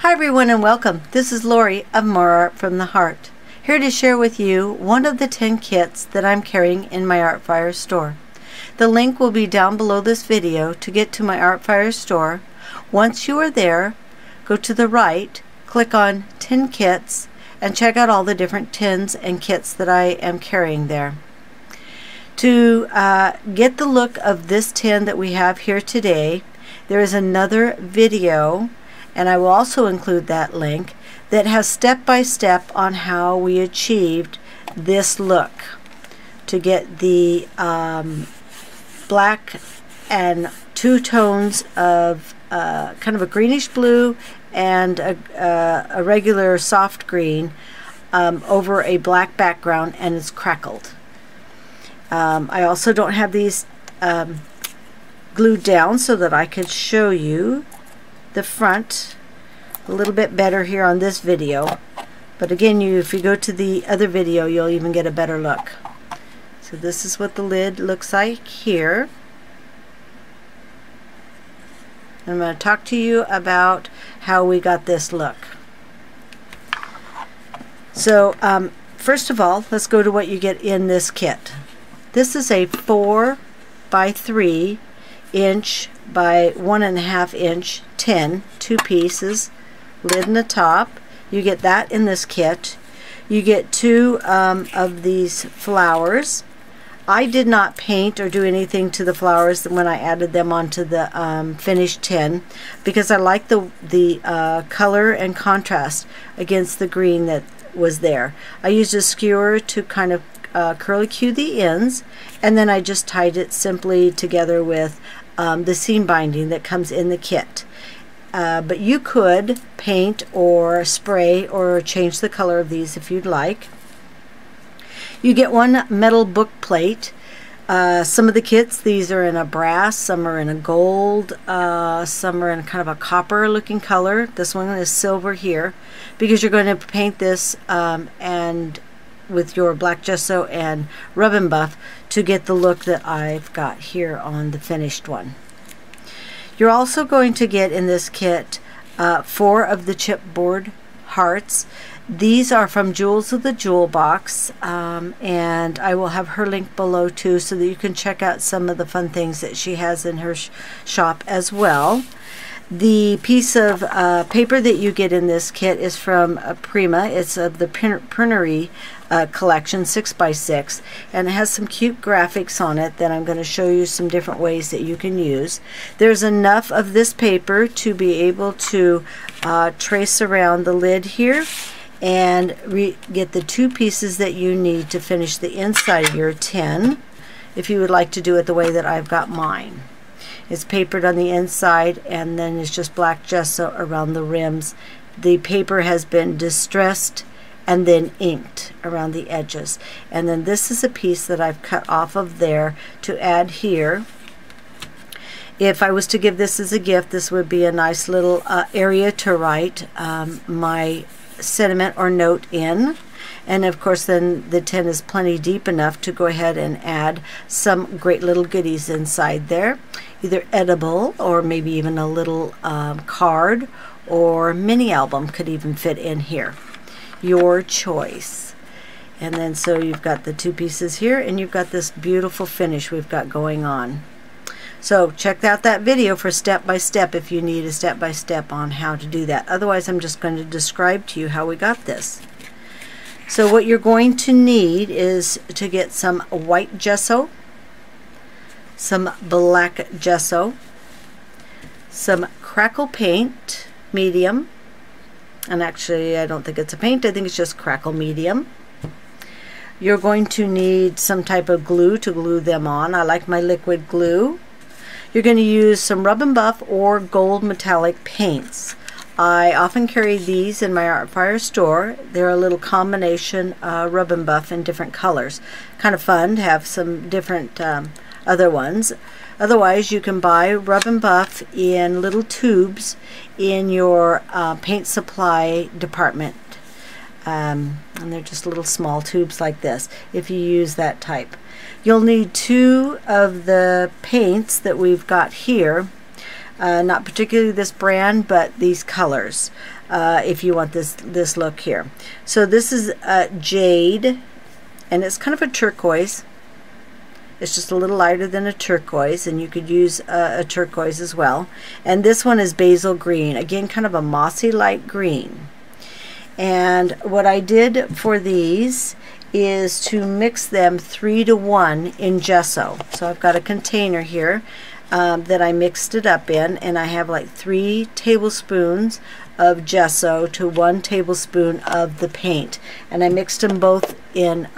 Hi everyone and welcome. This is Laurie of More Art from the Heart, here to share with you one of the 10 kits that I'm carrying in my Artfire store. The link will be down below this video to get to my Artfire store. Once you are there, go to the right, click on 10 kits, and check out all the different tins and kits that I am carrying there. To get the look of this tin that we have here today, there is another video, and I will also include that link, that has step-by-step on how we achieved this look to get the black and two tones of kind of a greenish blue and a regular soft green over a black background, and it's crackled. I also don't have these glued down so that I could show you the front a little bit better here on this video, but again, if you go to the other video, you'll even get a better look. So this is what the lid looks like here. I'm going to talk to you about how we got this look. So first of all, let's go to what you get in this kit. This is a 4 by 3 inch by 1.5 inch tin, 2 pieces, lid in the top. You get that in this kit. You get 2 of these flowers. I did not paint or do anything to the flowers when I added them onto the finished tin, because I like the color and contrast against the green that was there. I used a skewer to kind of curly cue the ends, and then I just tied it simply together with the seam binding that comes in the kit. But you could paint or spray or change the color of these if you'd like. You get 1 metal book plate. Some of the kits, these are in a brass, some are in a gold, some are in kind of a copper looking color. This one is silver here, because you're going to paint this and with your black gesso and rub and buff to get the look that I've got here on the finished one. You're also going to get in this kit 4 of the chipboard hearts. These are from Jewels of the Jewel Box, and I will have her link below too, so that you can check out some of the fun things that she has in her shop as well. The piece of paper that you get in this kit is from Prima. It's of the Printery collection, 6x6, and it has some cute graphics on it that I'm going to show you some different ways that you can use. There's enough of this paper to be able to trace around the lid here and get the 2 pieces that you need to finish the inside of your tin, if you would like to do it the way that I've got mine. It's papered on the inside, and then it's just black gesso around the rims. The paper has been distressed and then inked around the edges. And then this is a piece that I've cut off of there to add here. If I was to give this as a gift, this would be a nice little area to write my sentiment or note in. And of course, then the tin is plenty deep enough to go ahead and add some great little goodies inside there, either edible or maybe even a little card or mini album could even fit in here. Your choice. And then so you've got the 2 pieces here, and you've got this beautiful finish we've got going on. So check out that video for step-by-step if you need a step-by-step on how to do that. Otherwise, I'm just going to describe to you how we got this. So what you're going to need is to get some white gesso, some black gesso, some crackle paint, medium, and actually I don't think it's a paint, I think it's just crackle medium. You're going to need some type of glue to glue them on. I like my liquid glue. You're going to use some rub and buff or gold metallic paints. I often carry these in my Artfire store. They're a little combination rub and buff in different colors. Kind of fun to have some different other ones. Otherwise, you can buy rub and buff in little tubes in your paint supply department. And they're just little small tubes like this if you use that type. You'll need 2 of the paints that we've got here, not particularly this brand, but these colors. if you want this look here. So this is jade, and it's kind of a turquoise. It's just a little lighter than a turquoise, and you could use a turquoise as well. And this one is basil green, again kind of a mossy light green. And what I did for these is to mix them 3-to-1 in gesso. So I've got a container here that I mixed it up in, and I have like 3 tablespoons of gesso to 1 tablespoon of the paint, and I mixed them both in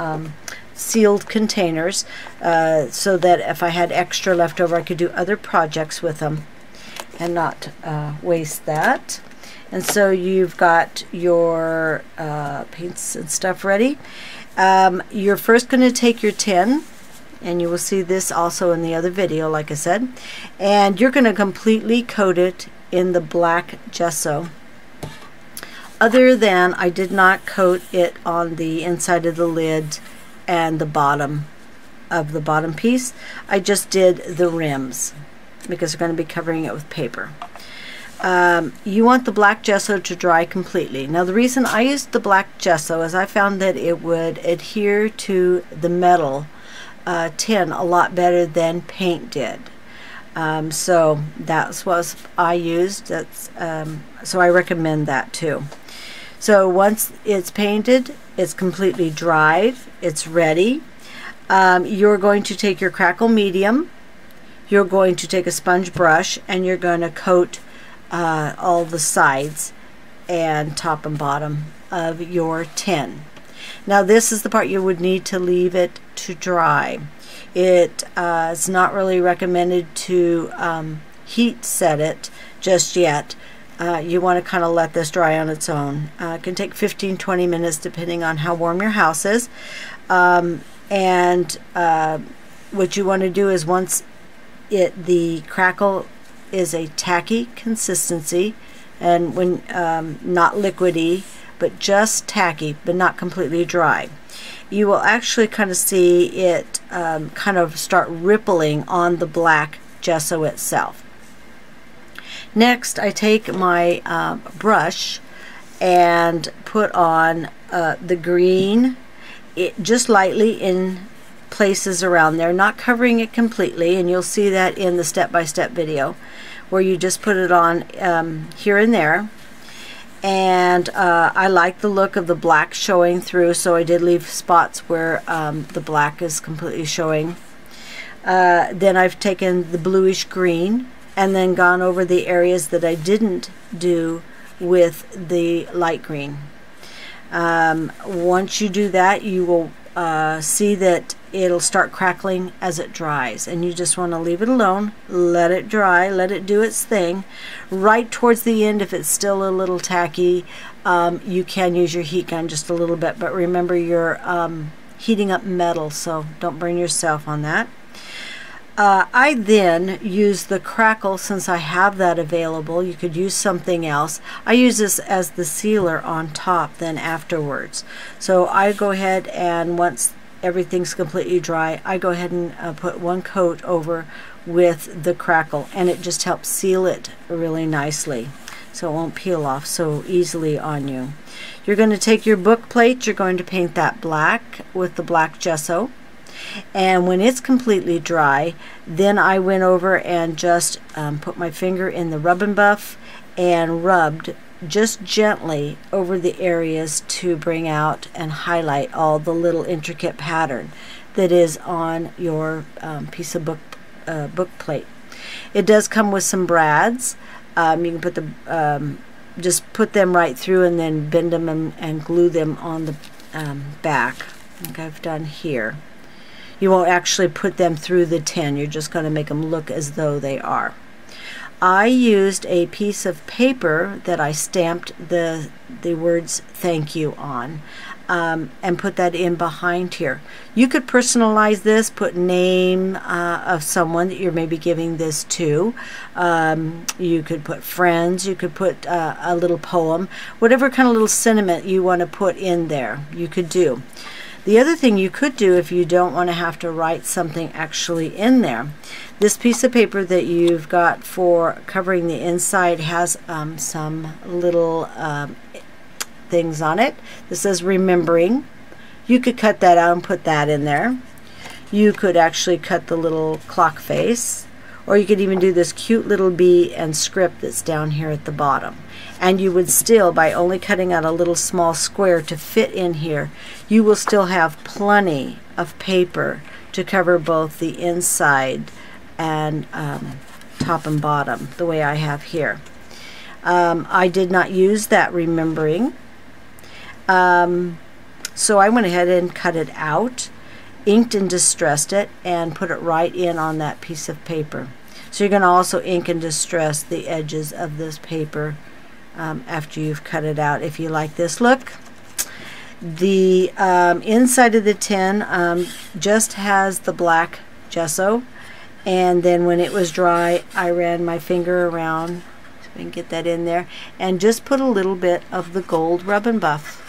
sealed containers so that if I had extra left over, I could do other projects with them and not waste that. And so you've got your paints and stuff ready. You're first going to take your tin, and you will see this also in the other video, like I said, and you're going to completely coat it in the black gesso. Other than I did not coat it on the inside of the lid and the bottom of the bottom piece. I just did the rims because we're going to be covering it with paper. You want the black gesso to dry completely. Now the reason I used the black gesso is I found that it would adhere to the metal tin a lot better than paint did. So that's what I used. So I recommend that too. So once it's painted, it's completely dry, it's ready. You're going to take your crackle medium, you're going to take a sponge brush, and you're going to coat all the sides and top and bottom of your tin. Now this is the part you would need to leave it to dry. It is not really recommended to heat set it just yet. You want to kind of let this dry on its own. It can take 15-20 minutes depending on how warm your house is. And what you want to do is once the crackle is a tacky consistency, and when not liquidy, but just tacky, but not completely dry, you will actually kind of see it kind of start rippling on the black gesso itself. Next, I take my brush and put on the green, just lightly in places around there, not covering it completely, and you'll see that in the step-by-step video where you just put it on here and there. And I like the look of the black showing through, so I did leave spots where the black is completely showing. Then I've taken the bluish green and then gone over the areas that I didn't do with the light green. Once you do that, you will see that it'll start crackling as it dries, and you just want to leave it alone, let it dry, let it do its thing. Right towards the end, if it's still a little tacky, you can use your heat gun just a little bit, but remember you're heating up metal, so don't burn yourself on that. I then use the crackle, since I have that available. You could use something else. I use this as the sealer on top then afterwards. So I go ahead, and once everything's completely dry, I go ahead and put one coat over with the crackle, and it just helps seal it really nicely so it won't peel off so easily on you. You're going to take your book plate, you're going to paint that black with the black gesso. And when it's completely dry, then I went over and just put my finger in the rub and buff and rubbed just gently over the areas to bring out and highlight all the little intricate pattern that is on your piece of book plate. It does come with some brads. You can put the just put them right through and then bend them and glue them on the back, like I've done here. You won't actually put them through the tin, you're just going to make them look as though they are. I used a piece of paper that I stamped the words thank you on, and put that in behind here. You could personalize this, put name of someone that you're maybe giving this to. You could put friends, you could put a little poem, whatever kind of little sentiment you want to put in there, you could do. The other thing you could do if you don't want to have to write something actually in there, this piece of paper that you've got for covering the inside has some little things on it. This says remembering. You could cut that out and put that in there. You could actually cut the little clock face, or you could even do this cute little bee and script that's down here at the bottom. And you would still, by only cutting out a little small square to fit in here, you will still have plenty of paper to cover both the inside and top and bottom, the way I have here. I did not use that remembering, so I went ahead and cut it out, inked and distressed it, and put it right in on that piece of paper. So you're going to also ink and distress the edges of this paper after you've cut it out, if you like this look. The inside of the tin just has the black gesso, and then when it was dry, I ran my finger around, so we can get that in there, and just put a little bit of the gold rub and buff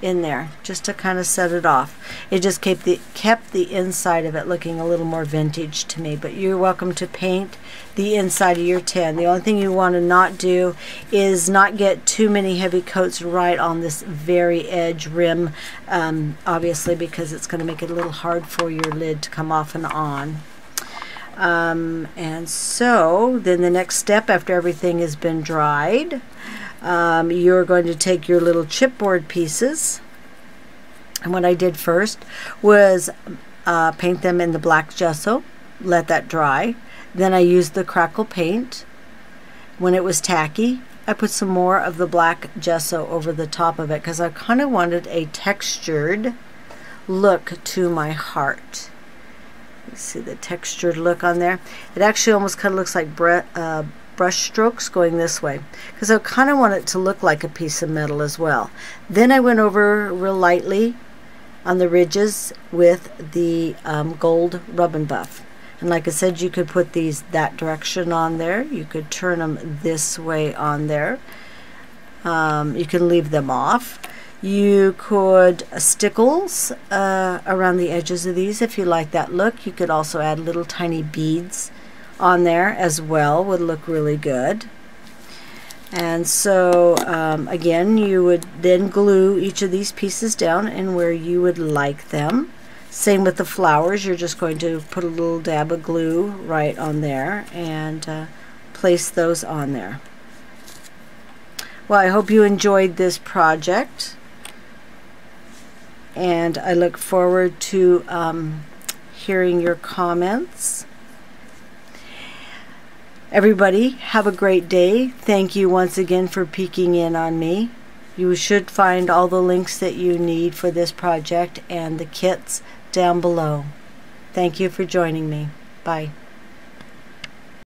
in there just to kind of set it off. It just kept the inside of it looking a little more vintage to me. But you're welcome to paint the inside of your tin. The only thing you want to not do is not get too many heavy coats right on this very edge rim, obviously, because it's going to make it a little hard for your lid to come off and on. And so then the next step, after everything has been dried, you're going to take your little chipboard pieces, and what I did first was paint them in the black gesso, let that dry. Then I used the crackle paint. When it was tacky, I put some more of the black gesso over the top of it because I kind of wanted a textured look to my heart. You see the textured look on there? It actually almost kind of looks like brush strokes going this way, because I kind of want it to look like a piece of metal as well. Then I went over real lightly on the ridges with the gold rub and buff. And like I said, you could put these that direction on there. You could turn them this way on there. You can leave them off. You could stickles around the edges of these if you like that look. You could also add little tiny beads on there as well, would look really good. And so again, you would then glue each of these pieces down and where you would like them. Same with the flowers, you're just going to put a little dab of glue right on there and place those on there. Well, I hope you enjoyed this project, and I look forward to hearing your comments. Everybody, have a great day. Thank you once again for peeking in on me. You should find all the links that you need for this project and the kits down below. Thank you for joining me. Bye.